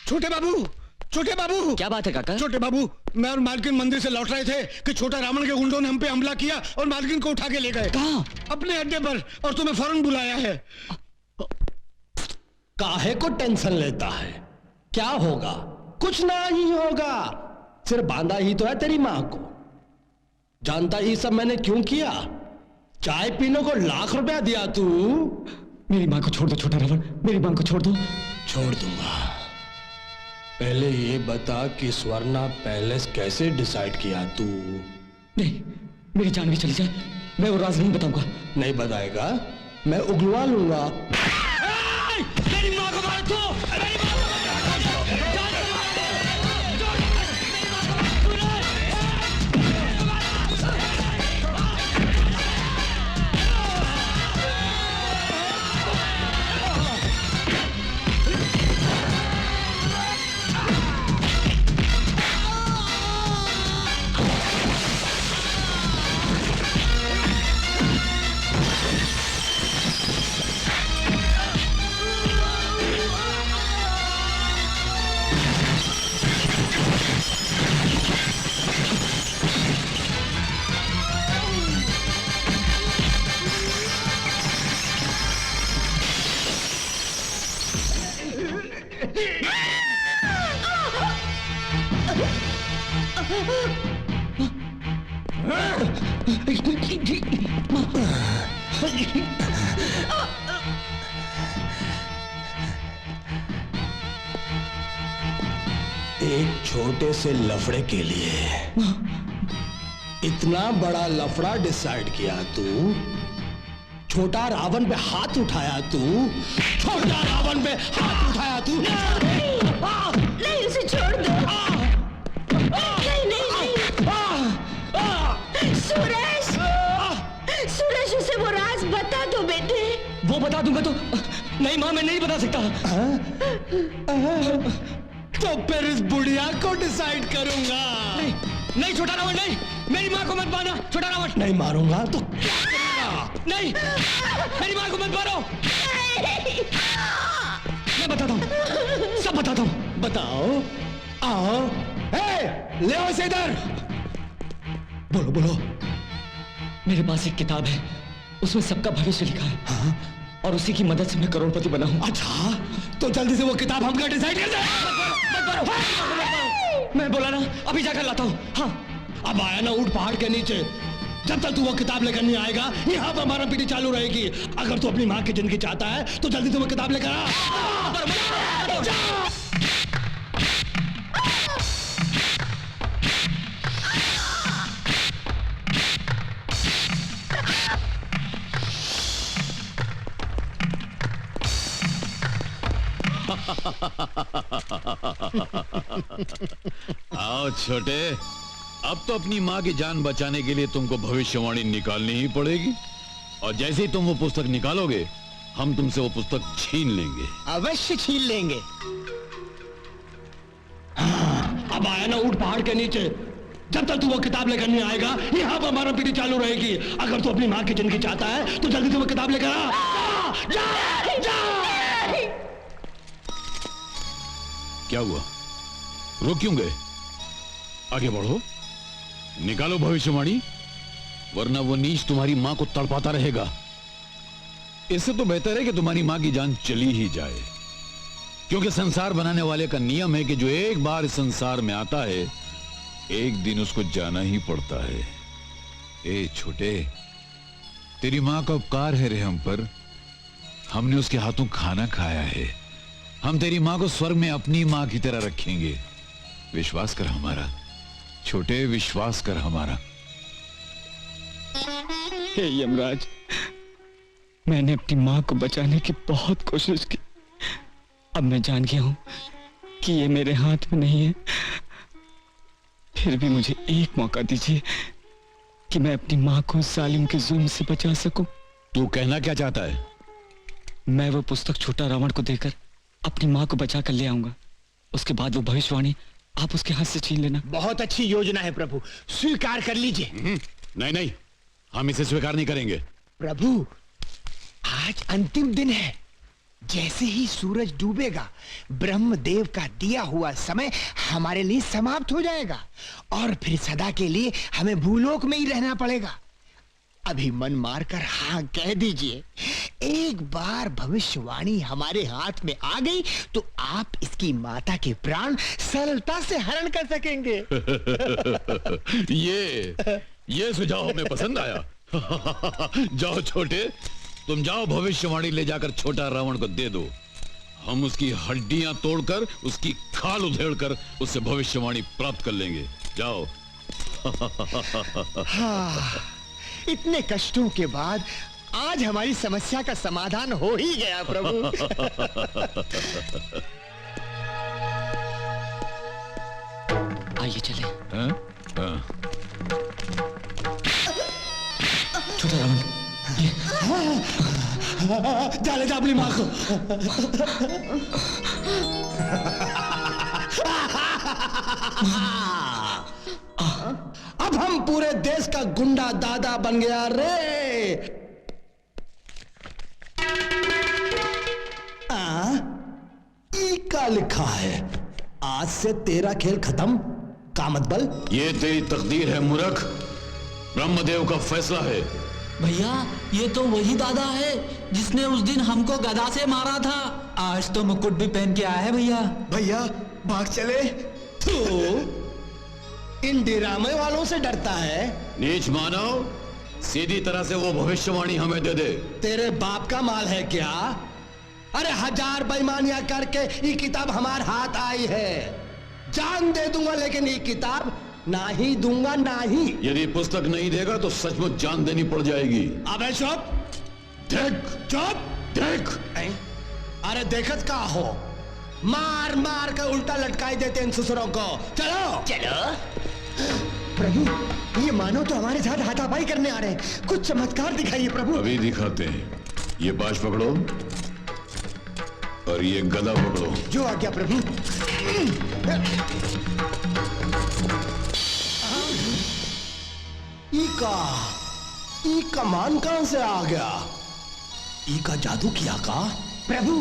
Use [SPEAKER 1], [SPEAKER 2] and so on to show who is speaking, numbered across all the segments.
[SPEAKER 1] छोटे बाबू, छोटे बाबू।
[SPEAKER 2] क्या बात है काका?
[SPEAKER 1] छोटे बाबू, मैं और मालकिन मंदिर से लौट रहे थे कि छोटा रावण के गुंडों ने हम पे हमला किया और मालकिन को उठा के ले गए।
[SPEAKER 2] कहाँ?
[SPEAKER 1] अपने अड्डे पर, और तुम्हें फौरन बुलाया है।
[SPEAKER 3] काहे को टेंशन लेता है? क्या होगा? कुछ नहीं होगा, सिर्फ बांधा ही तो है तेरी मां को। जानता ही सब मैंने क्यों किया? चाय पीने को लाख रुपया दिया तू।
[SPEAKER 2] मेरी मां को छोड़ दो छोटा रावण, मेरी मां को छोड़ दो।
[SPEAKER 3] छोड़ दूंगा। पहले ये बता कि स्वर्णा पैलेस कैसे डिसाइड किया तू?
[SPEAKER 2] नहीं, मेरी जान भी चली जाए, मैं वो राज नहीं बताऊंगा।
[SPEAKER 3] नहीं बताएगा? मैं उगलवा लूंगा।
[SPEAKER 2] मेरी मां को मार दो, मेरी मां को
[SPEAKER 3] एक छोटे से लफड़े के लिए इतना बड़ा लफड़ा डिसाइड किया तू? छोटा रावण पे हाथ उठाया तू? छोटा रावण पे हाथ उठाया तू?
[SPEAKER 4] नहीं, उसे छोड़ दो। नहीं नहीं नहीं। सूरज, सूरज, उसे वो राज बता दो बेटे।
[SPEAKER 2] वो बता दूंगा तो? नहीं मां, मैं नहीं बता सकता।
[SPEAKER 3] तो फिर इस बुढ़िया को डिसाइड करूंगा।
[SPEAKER 2] नहीं नहीं छोटा रावण, नहीं, मेरी मां को मत मारना छोटा रावण।
[SPEAKER 3] नहीं मारूंगा तो
[SPEAKER 2] नहीं, मेरी मां को मत मारो। मैं बताता हूँ, सब बताता हूँ।
[SPEAKER 3] बताओ। आओ। ले आओ इसे इधर। बोलो बोलो।
[SPEAKER 2] मेरे पास एक किताब है, उसमें सबका भविष्य लिखा है।
[SPEAKER 3] हाँ?
[SPEAKER 2] और उसी की मदद से मैं करोड़पति बना हूँ।
[SPEAKER 3] अच्छा, तो जल्दी से वो किताब हमका डिसाइड कर दे।
[SPEAKER 2] मैं बोला ना, अभी जाकर लाता हूँ। हाँ,
[SPEAKER 3] अब आया ना ऊंट पहाड़ के नीचे। जब तक तू वो किताब लेकर नहीं आएगा, यहाँ पर हमारा पीढ़ी चालू रहेगी। अगर तू अपनी माँ की जिंदगी चाहता है तो जल्दी से वो किताब लेकर आ।
[SPEAKER 5] आओ छोटे, अब तो अपनी माँ की जान बचाने के लिए तुमको भविष्यवाणी निकालनी ही पड़ेगी। और जैसे ही तुम वो पुस्तक निकालोगे, हम तुमसे वो पुस्तक छीन लेंगे।
[SPEAKER 1] अवश्य छीन लेंगे।
[SPEAKER 3] अब आया ना ऊंट पहाड़ के नीचे। जब तक तू वो किताब लेकर नहीं आएगा, यहाँ पर हमारा पीढ़ी चालू रहेगी। अगर तू अपनी माँ की जिंदगी चाहता है तो जल्दी से वो किताब लेकर आ। जा।
[SPEAKER 5] क्या हुआ? रुक क्यों गए? आगे बढ़ो, निकालो भविष्यवाणी, वरना वो नीच तुम्हारी मां को तड़पाता रहेगा। इससे तो बेहतर है कि तुम्हारी मां की जान चली ही जाए, क्योंकि संसार बनाने वाले का नियम है कि जो एक बार इस संसार में आता है, एक दिन उसको जाना ही पड़ता है। ए छोटे, तेरी मां का उपकार है रे हम पर। हमने उसके हाथों खाना खाया है। हम तेरी मां को स्वर्ग में अपनी मां की तरह रखेंगे। विश्वास कर हमारा छोटे, विश्वास कर हमारा।
[SPEAKER 2] हे यमराज, मैंने अपनी मां को बचाने की बहुत कोशिश की। अब मैं जान गया हूं कि ये मेरे हाथ में नहीं है। फिर भी मुझे एक मौका दीजिए कि मैं अपनी मां को जालिम के जुल्म से बचा सकूं।
[SPEAKER 5] तू कहना क्या चाहता है?
[SPEAKER 2] मैं वो पुस्तक छोटा रावण को देकर अपनी मां को बचा कर ले आऊंगा। उसके बाद वो भविष्यवाणी आप उसके हाथ से छीन लेना।
[SPEAKER 1] बहुत अच्छी योजना है प्रभु, स्वीकार कर लीजिए।
[SPEAKER 5] नहीं नहीं, हम इसे स्वीकार नहीं करेंगे।
[SPEAKER 1] प्रभु, आज अंतिम दिन है।
[SPEAKER 6] जैसे ही सूरज डूबेगा ब्रह्मदेव का दिया हुआ समय हमारे लिए समाप्त हो जाएगा और फिर सदा के लिए हमें भूलोक में ही रहना पड़ेगा। अभी मन मारकर हाँ कह दीजिए, एक बार भविष्यवाणी हमारे हाथ में आ गई तो आप इसकी माता के प्राण सरलता से हरण कर सकेंगे।
[SPEAKER 5] ये सुझाव हमें पसंद आया। जाओ छोटे, तुम जाओ भविष्यवाणी ले जाकर छोटा रावण को दे दो। हम उसकी हड्डियां तोड़कर उसकी खाल उधेड़कर उससे भविष्यवाणी प्राप्त कर लेंगे। जाओ।
[SPEAKER 6] हाँ, इतने कष्टों के बाद आज हमारी समस्या का समाधान हो ही गया प्रभु।
[SPEAKER 2] आइए चले।
[SPEAKER 5] हाँ? हाँ।
[SPEAKER 2] छोटा रावण,
[SPEAKER 3] जाले जा अपनी माँ को। अब हम पूरे देश का गुंडा दादा बन गया रे। ई का लिखा है, आज से तेरा खेल खत्म कामतबल।
[SPEAKER 5] ये तेरी तकदीर है मूर्ख, ब्रह्मदेव का फैसला है।
[SPEAKER 7] भैया ये तो वही दादा है जिसने उस दिन हमको गदा से मारा था। आज तो मुकुट भी पहन के आया है भैया।
[SPEAKER 3] भैया भाग चले। तू इन डिरामे वालों से डरता है?
[SPEAKER 5] नीच मानव, सीधी तरह से वो भविष्यवाणी हमें दे दे।
[SPEAKER 3] तेरे बाप का माल है क्या? अरे 1000 बेईमानियां करके ये किताब हमारे हाथ आई है। जान दे दूंगा लेकिन ये किताब ना ही दूंगा, ना ही।
[SPEAKER 5] यदि पुस्तक नहीं देगा तो सचमुच जान देनी पड़ जाएगी।
[SPEAKER 3] अबे चुप।
[SPEAKER 5] देख
[SPEAKER 3] चुप।
[SPEAKER 5] देख।
[SPEAKER 3] अरे देखत का हो, मार मार कर उल्टा लटकाई देते इन ससुरों को। चलो
[SPEAKER 6] चलो। प्रभु, ये मानो तो हमारे साथ हाथापाई करने आ रहे हैं। कुछ चमत्कार दिखाइए प्रभु।
[SPEAKER 5] अभी दिखाते हैं। ये बाज पकड़ो और ये गदा पकड़ो।
[SPEAKER 6] जो आज्ञा प्रभु।
[SPEAKER 3] ई कमान कहां से आ गया? ई का जादू किया का?
[SPEAKER 6] प्रभु,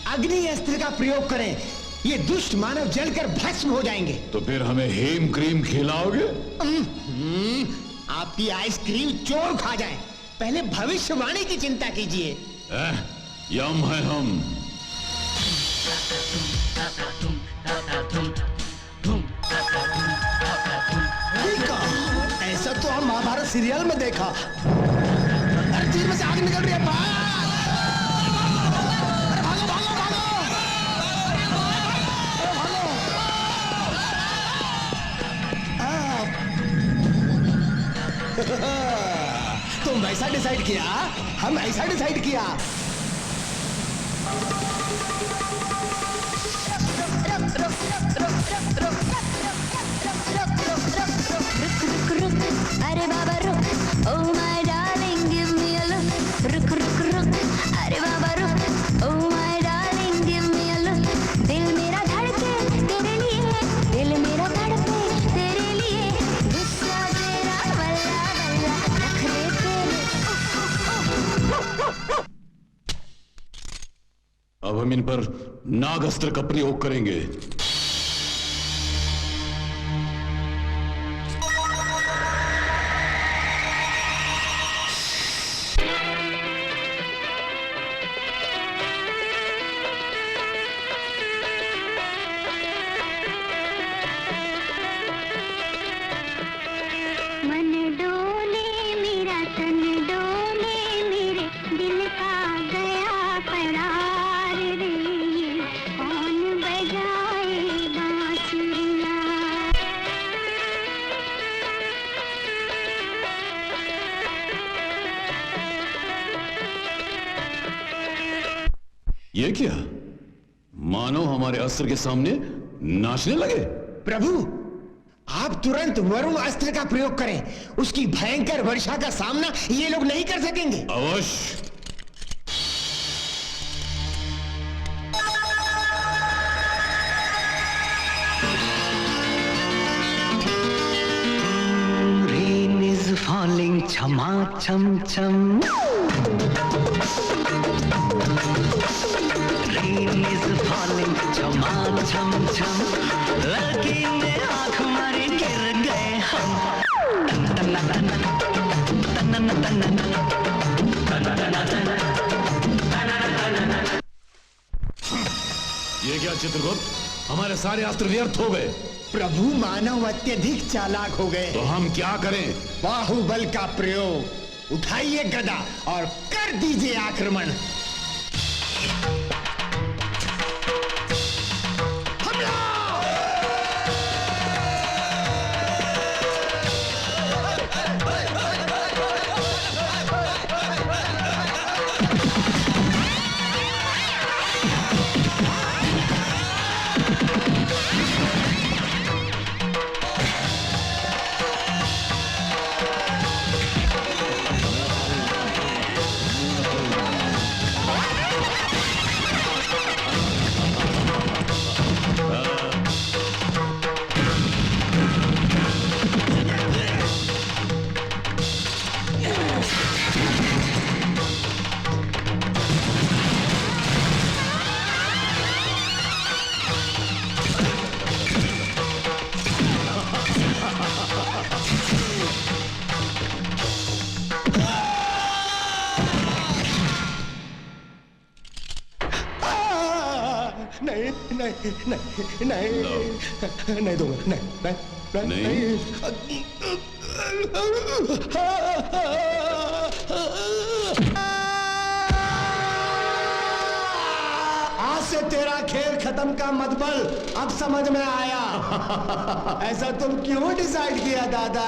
[SPEAKER 6] अग्नि अस्त्र का प्रयोग करें, ये दुष्ट मानव जलकर भस्म हो जाएंगे।
[SPEAKER 5] तो फिर हमें हेम क्रीम खिलाओगे?
[SPEAKER 6] आपकी आइसक्रीम चोर खा जाए, पहले भविष्यवाणी की चिंता कीजिए।
[SPEAKER 5] यम है हम।
[SPEAKER 3] ऐसा तो हम महाभारत सीरियल में देखा। अरे तीर में से आग निकल रही है। भागो भागो भागो। तुम वैसा डिसाइड किया, हम ऐसा डिसाइड किया।
[SPEAKER 4] अरे बाबा रुक, oh my darling give me a look, रुक रुक रुक, अरे बाबा रुक, oh my darling give me a look, दिल मेरा धड़के तेरे लिए, दिल मेरा धड़के तेरे लिए, गुस्सा तेरा बल्ला बल्ला नखरे तेरे।
[SPEAKER 5] अब हम इन पर नाग अस्त्र का प्रयोग करेंगे। ये क्या? मानो हमारे अस्त्र के सामने नाचने लगे।
[SPEAKER 6] प्रभु, आप तुरंत वरुण अस्त्र का प्रयोग करें, उसकी भयंकर वर्षा का सामना ये लोग नहीं कर सकेंगे।
[SPEAKER 5] अवश्य।
[SPEAKER 8] Rain is falling, chama cham cham. is falling, चमार छम छम, लड़की ने आँख मारी गिर गए हम। तन तन तन तन तन तन।
[SPEAKER 5] ये क्या चित्रगुप्त, हमारे सारे अस्त्र व्यर्थ हो गए।
[SPEAKER 6] प्रभु मानव अत्यधिक चालाक हो गए।
[SPEAKER 5] तो हम क्या करें?
[SPEAKER 6] बाहुबल का प्रयोग। उठाइए गदा और कर दीजिए आक्रमण। नहीं दूंगा, नहीं। आज से तेरा खेल खत्म का मतलब अब समझ में आया। ऐसा तुम क्यों डिसाइड किया दादा?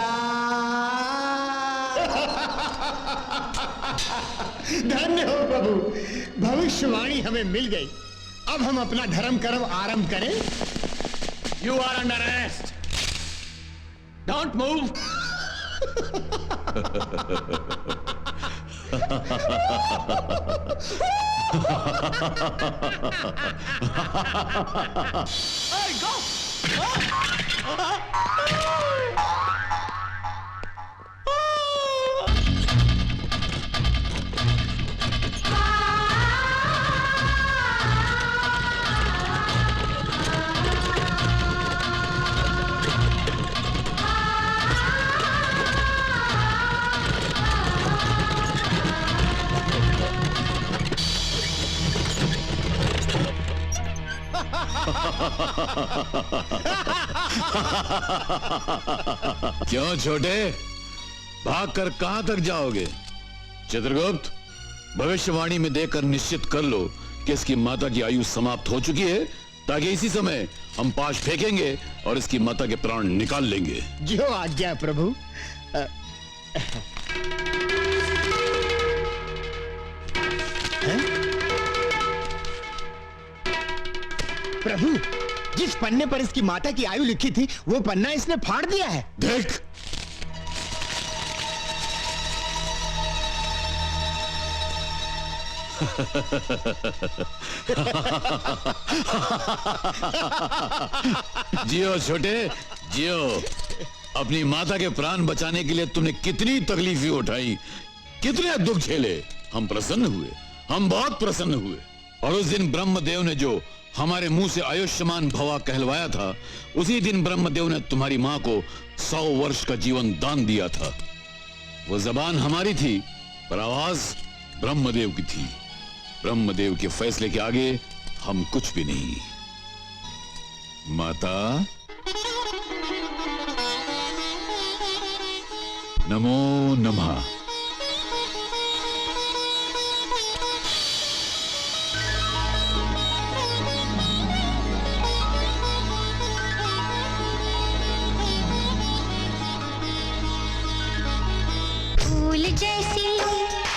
[SPEAKER 6] धन्य हो प्रभु, भविष्यवाणी हमें मिल गई। अब हम अपना धर्म कर्म आरंभ करें।
[SPEAKER 5] You are under arrest. Don't move.
[SPEAKER 7] Hey, go!
[SPEAKER 5] क्यों छोटे, भागकर कहां तक जाओगे? चित्रगुप्त, भविष्यवाणी में देकर निश्चित कर लो कि इसकी माता की आयु समाप्त हो चुकी है, ताकि इसी समय हम पाश फेंकेंगे और इसकी माता के प्राण निकाल लेंगे।
[SPEAKER 6] जो आज्ञा प्रभु। प्रभु, जिस पन्ने पर इसकी माता की आयु लिखी थी वो पन्ना इसने फाड़ दिया है।
[SPEAKER 5] देख, जियो छोटे, जियो। अपनी माता के प्राण बचाने के लिए तुमने कितनी तकलीफें उठाई, कितने दुख झेले। हम प्रसन्न हुए, हम बहुत प्रसन्न हुए। और उस दिन ब्रह्मदेव ने जो हमारे मुंह से आयुष्मान भवा कहलवाया था, उसी दिन ब्रह्मदेव ने तुम्हारी मां को 100 वर्ष का जीवन दान दिया था। वो जबान हमारी थी, पर आवाज ब्रह्मदेव की थी। ब्रह्मदेव के फैसले के आगे हम कुछ भी नहीं। माता, नमो नमः।
[SPEAKER 4] फूल जैसी